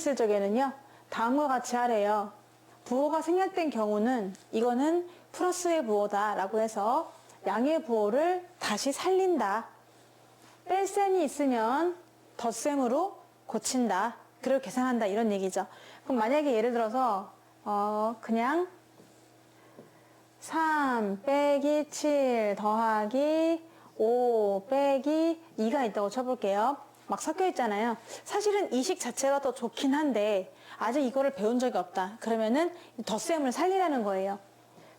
있을 적에는요, 다음과 같이 하래요. 부호가 생략된 경우는 이거는 플러스의 부호다 라고 해서 양의 부호를 다시 살린다. 뺄셈이 있으면 덧셈으로 고친다. 그리고 계산한다. 이런 얘기죠. 그럼 만약에 예를 들어서 그냥 3 빼기 7 더하기 5 빼기 2가 있다고 쳐볼게요. 막 섞여 있잖아요. 사실은 이 식 자체가 더 좋긴 한데 아직 이거를 배운 적이 없다. 그러면은 덧셈을 살리라는 거예요.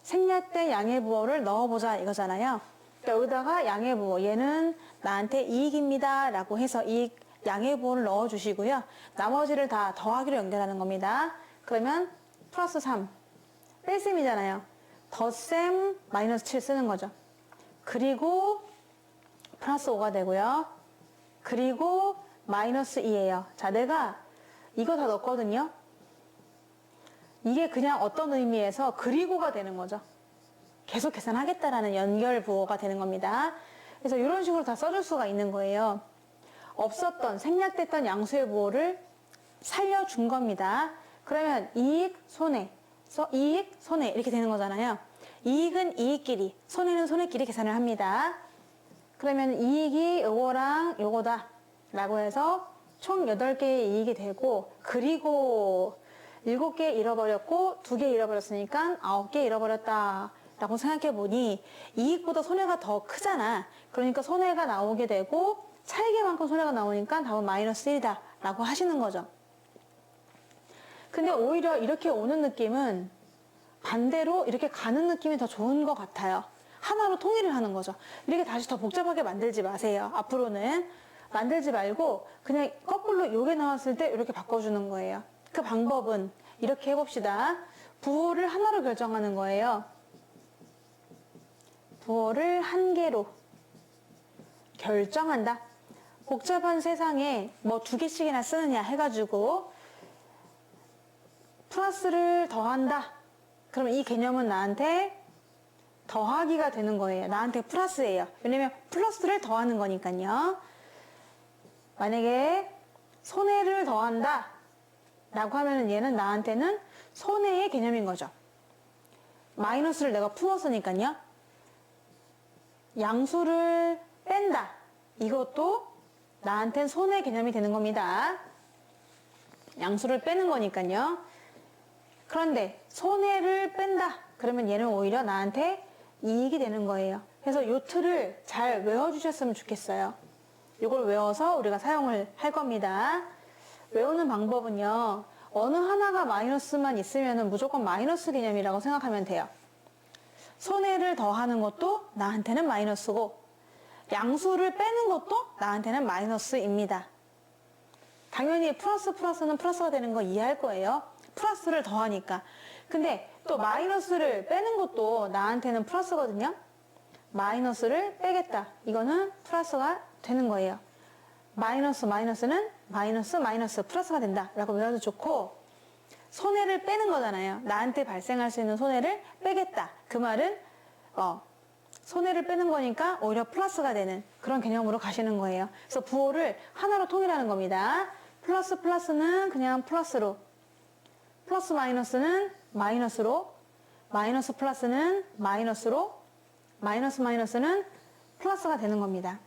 생략된 양의 부호를 넣어보자 이거잖아요. 그러니까 여기다가 양의 부호, 얘는 나한테 이익입니다 라고 해서 이 양의 부호를 넣어주시고요. 나머지를 다 더하기로 연결하는 겁니다. 그러면 플러스 3 뺄셈이잖아요. 덧셈 마이너스 7 쓰는 거죠. 그리고 플러스 5가 되고요. 그리고 마이너스 2예요. 자, 내가 이거 다 넣었거든요. 이게 그냥 어떤 의미에서 그리고가 되는 거죠. 계속 계산하겠다라는 연결 부호가 되는 겁니다. 그래서 이런 식으로 다 써줄 수가 있는 거예요. 없었던, 생략됐던 양수의 부호를 살려준 겁니다. 그러면 이익, 손해, 이익, 손해 이렇게 되는 거잖아요. 이익은 이익끼리, 손해는 손해끼리 계산을 합니다. 그러면 이익이 요거랑 요거다 라고 해서 총 8개의 이익이 되고, 그리고 7개 잃어버렸고 2개 잃어버렸으니까 9개 잃어버렸다 라고 생각해 보니 이익보다 손해가 더 크잖아. 그러니까 손해가 나오게 되고 차익만큼 손해가 나오니까 답은 마이너스 1이다 라고 하시는 거죠. 근데 오히려 이렇게 오는 느낌은 반대로 이렇게 가는 느낌이 더 좋은 것 같아요. 하나로 통일을 하는 거죠. 이렇게 다시 더 복잡하게 만들지 마세요. 앞으로는 만들지 말고 그냥 거꾸로 요게 나왔을 때 이렇게 바꿔주는 거예요. 그 방법은 이렇게 해봅시다. 부호를 하나로 결정하는 거예요. 부호를 한 개로 결정한다. 복잡한 세상에 뭐 2개씩이나 쓰느냐 해가지고 플러스를 더한다. 그러면 이 개념은 나한테 더하기가 되는 거예요. 나한테 플러스예요. 왜냐면 플러스를 더하는 거니까요. 만약에 손해를 더한다 라고 하면 얘는 나한테는 손해의 개념인 거죠. 마이너스를 내가 품었으니까요. 양수를 뺀다. 이것도 나한텐 손해 개념이 되는 겁니다. 양수를 빼는 거니까요. 그런데 손해를 뺀다. 그러면 얘는 오히려 나한테 이익이 되는 거예요. 그래서 요 틀을 잘 외워주셨으면 좋겠어요. 이걸 외워서 우리가 사용을 할 겁니다. 외우는 방법은요. 어느 하나가 마이너스만 있으면 무조건 마이너스 개념이라고 생각하면 돼요. 손해를 더하는 것도 나한테는 마이너스고 양수를 빼는 것도 나한테는 마이너스입니다. 당연히 플러스는 플러스가 되는 거 이해할 거예요. 플러스를 더하니까. 근데 또 마이너스를 빼는 것도 나한테는 플러스거든요. 마이너스를 빼겠다. 이거는 플러스가 되는 거예요. 마이너스는 마이너스 플러스가 된다 라고 외워도 좋고, 손해를 빼는 거잖아요. 나한테 발생할 수 있는 손해를 빼겠다. 그 말은 손해를 빼는 거니까 오히려 플러스가 되는 그런 개념으로 가시는 거예요. 그래서 부호를 하나로 통일하는 겁니다. 플러스는 그냥 플러스로, 플러스 마이너스는 마이너스로, 마이너스 플러스는 마이너스로, 마이너스는 플러스가 되는 겁니다.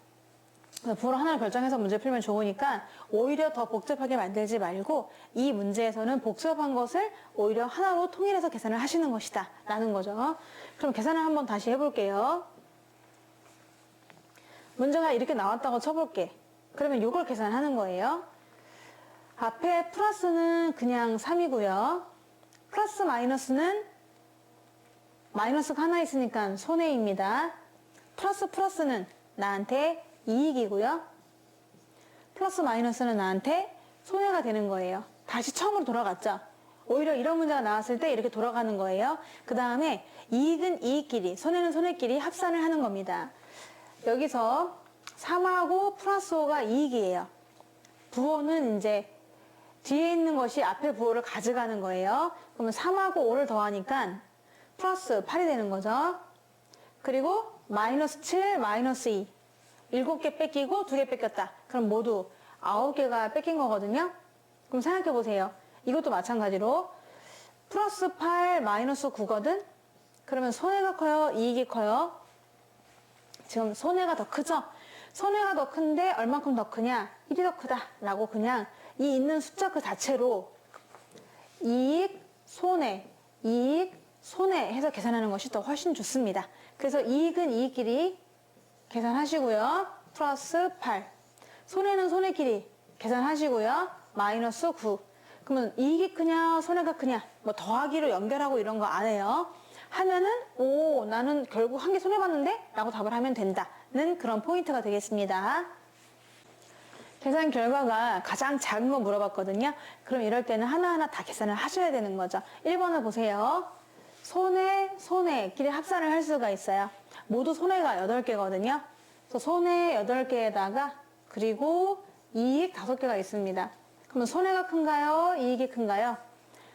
부호를 하나로 결정해서 문제 풀면 좋으니까 오히려 더 복잡하게 만들지 말고 이 문제에서는 복잡한 것을 오히려 하나로 통일해서 계산을 하시는 것이다 라는 거죠. 그럼 계산을 한번 다시 해볼게요. 문제가 이렇게 나왔다고 쳐볼게. 그러면 이걸 계산하는 거예요. 앞에 플러스는 그냥 3이고요. 플러스 마이너스는 마이너스가 하나 있으니까 손해입니다. 플러스는 나한테 이익이고요. 플러스 마이너스는 나한테 손해가 되는 거예요. 다시 처음으로 돌아갔죠. 오히려 이런 문제가 나왔을 때 이렇게 돌아가는 거예요. 그 다음에 이익은 이익끼리, 손해는 손해끼리 합산을 하는 겁니다. 여기서 3하고 플러스 5가 이익이에요. 부호는 이제 뒤에 있는 것이 앞에 부호를 가져가는 거예요. 그러면 3하고 5를 더하니까 플러스 8이 되는 거죠. 그리고 마이너스 7, 마이너스 2. 7개 뺏기고 2개 뺏겼다. 그럼 모두 9개가 뺏긴 거거든요. 그럼 생각해 보세요. 이것도 마찬가지로 플러스 8 마이너스 9거든? 그러면 손해가 커요? 이익이 커요? 지금 손해가 더 크죠? 손해가 더 큰데 얼만큼 더 크냐? 1이 더 크다 라고 그냥 이 있는 숫자 그 자체로 이익, 손해, 이익, 손해 해서 계산하는 것이 더 훨씬 좋습니다. 그래서 이익은 이익끼리 계산하시고요. 플러스 8. 손해는 손해끼리 계산하시고요. 마이너스 9. 그러면 이익이 크냐 손해가 크냐 뭐 더하기로 연결하고 이런 거 안 해요. 하면은 오 나는 결국 한 개 손해봤는데? 라고 답을 하면 된다는 그런 포인트가 되겠습니다. 계산 결과가 가장 작은 거 물어봤거든요. 그럼 이럴 때는 하나하나 다 계산을 하셔야 되는 거죠. 1번을 보세요. 손해, 손해끼리 합산을 할 수가 있어요. 모두 손해가 8개거든요. 그래서 손해 8개에다가 그리고 이익 5개가 있습니다. 그러면 손해가 큰가요? 이익이 큰가요?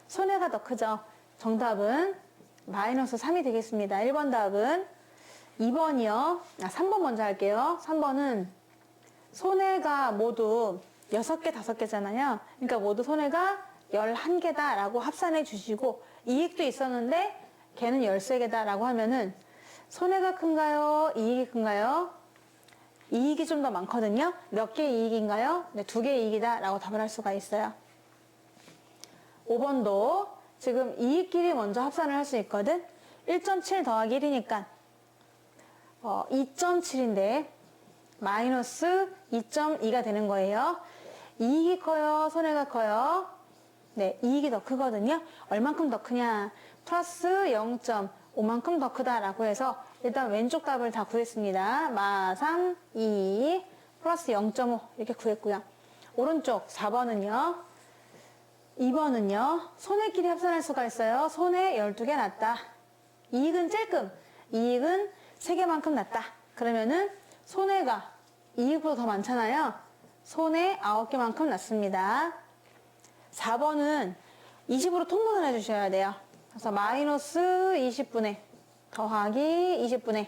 손해가 더 크죠. 정답은 마이너스 3이 되겠습니다. 1번 답은 2번이요. 3번 먼저 할게요. 3번은 손해가 모두 6개, 5개잖아요. 그러니까 모두 손해가 11개다 라고 합산해 주시고 이익도 있었는데 걔는 13개다 라고 하면은 손해가 큰가요? 이익이 큰가요? 이익이 좀 더 많거든요. 몇 개 이익인가요? 네, 2개 이익이다 라고 답을 할 수가 있어요. 5번도 지금 이익끼리 먼저 합산을 할 수 있거든. 1.7 더하기 1이니까 2.7인데 마이너스 2.2가 되는 거예요. 이익이 커요? 손해가 커요? 네, 이익이 더 크거든요. 얼만큼 더 크냐? 플러스 0.5만큼 더 크다라고 해서 일단 왼쪽 답을 다 구했습니다. 마3, 2, 플러스 0.5 이렇게 구했고요. 오른쪽 4번은요. 2번은요. 손해끼리 합산할 수가 있어요. 손해 12개 났다. 이익은 찔끔. 이익은 3개만큼 났다. 그러면은 손해가 이익보다 더 많잖아요. 손해 9개만큼 났습니다. 4번은 20으로 통분을 해주셔야 돼요. 그래서 마이너스 20분의 더하기 20분의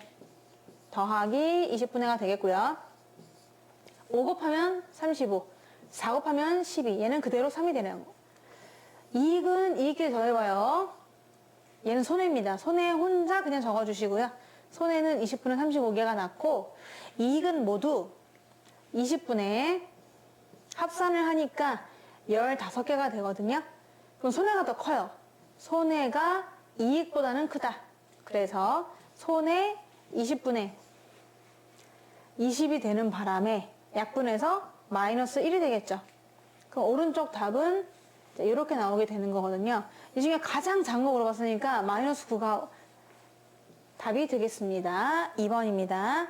더하기 20분의가 되겠고요. 5 곱하면 35, 4 곱하면 12. 얘는 그대로 3이 되는 거. 이익은 이익끼리 더해봐요. 얘는 손해입니다. 손해 혼자 그냥 적어주시고요. 손해는 20분의 35개가 났고 이익은 모두 20분의 합산을 하니까 15개가 되거든요. 그럼 손해가 더 커요. 손해가 이익보다는 크다. 그래서 손해 20분의 20이 되는 바람에 약분해서 마이너스 1이 되겠죠. 그럼 오른쪽 답은 이렇게 나오게 되는 거거든요. 이 중에 가장 작은 거 물어봤으니까 마이너스 9가 답이 되겠습니다. 2번입니다.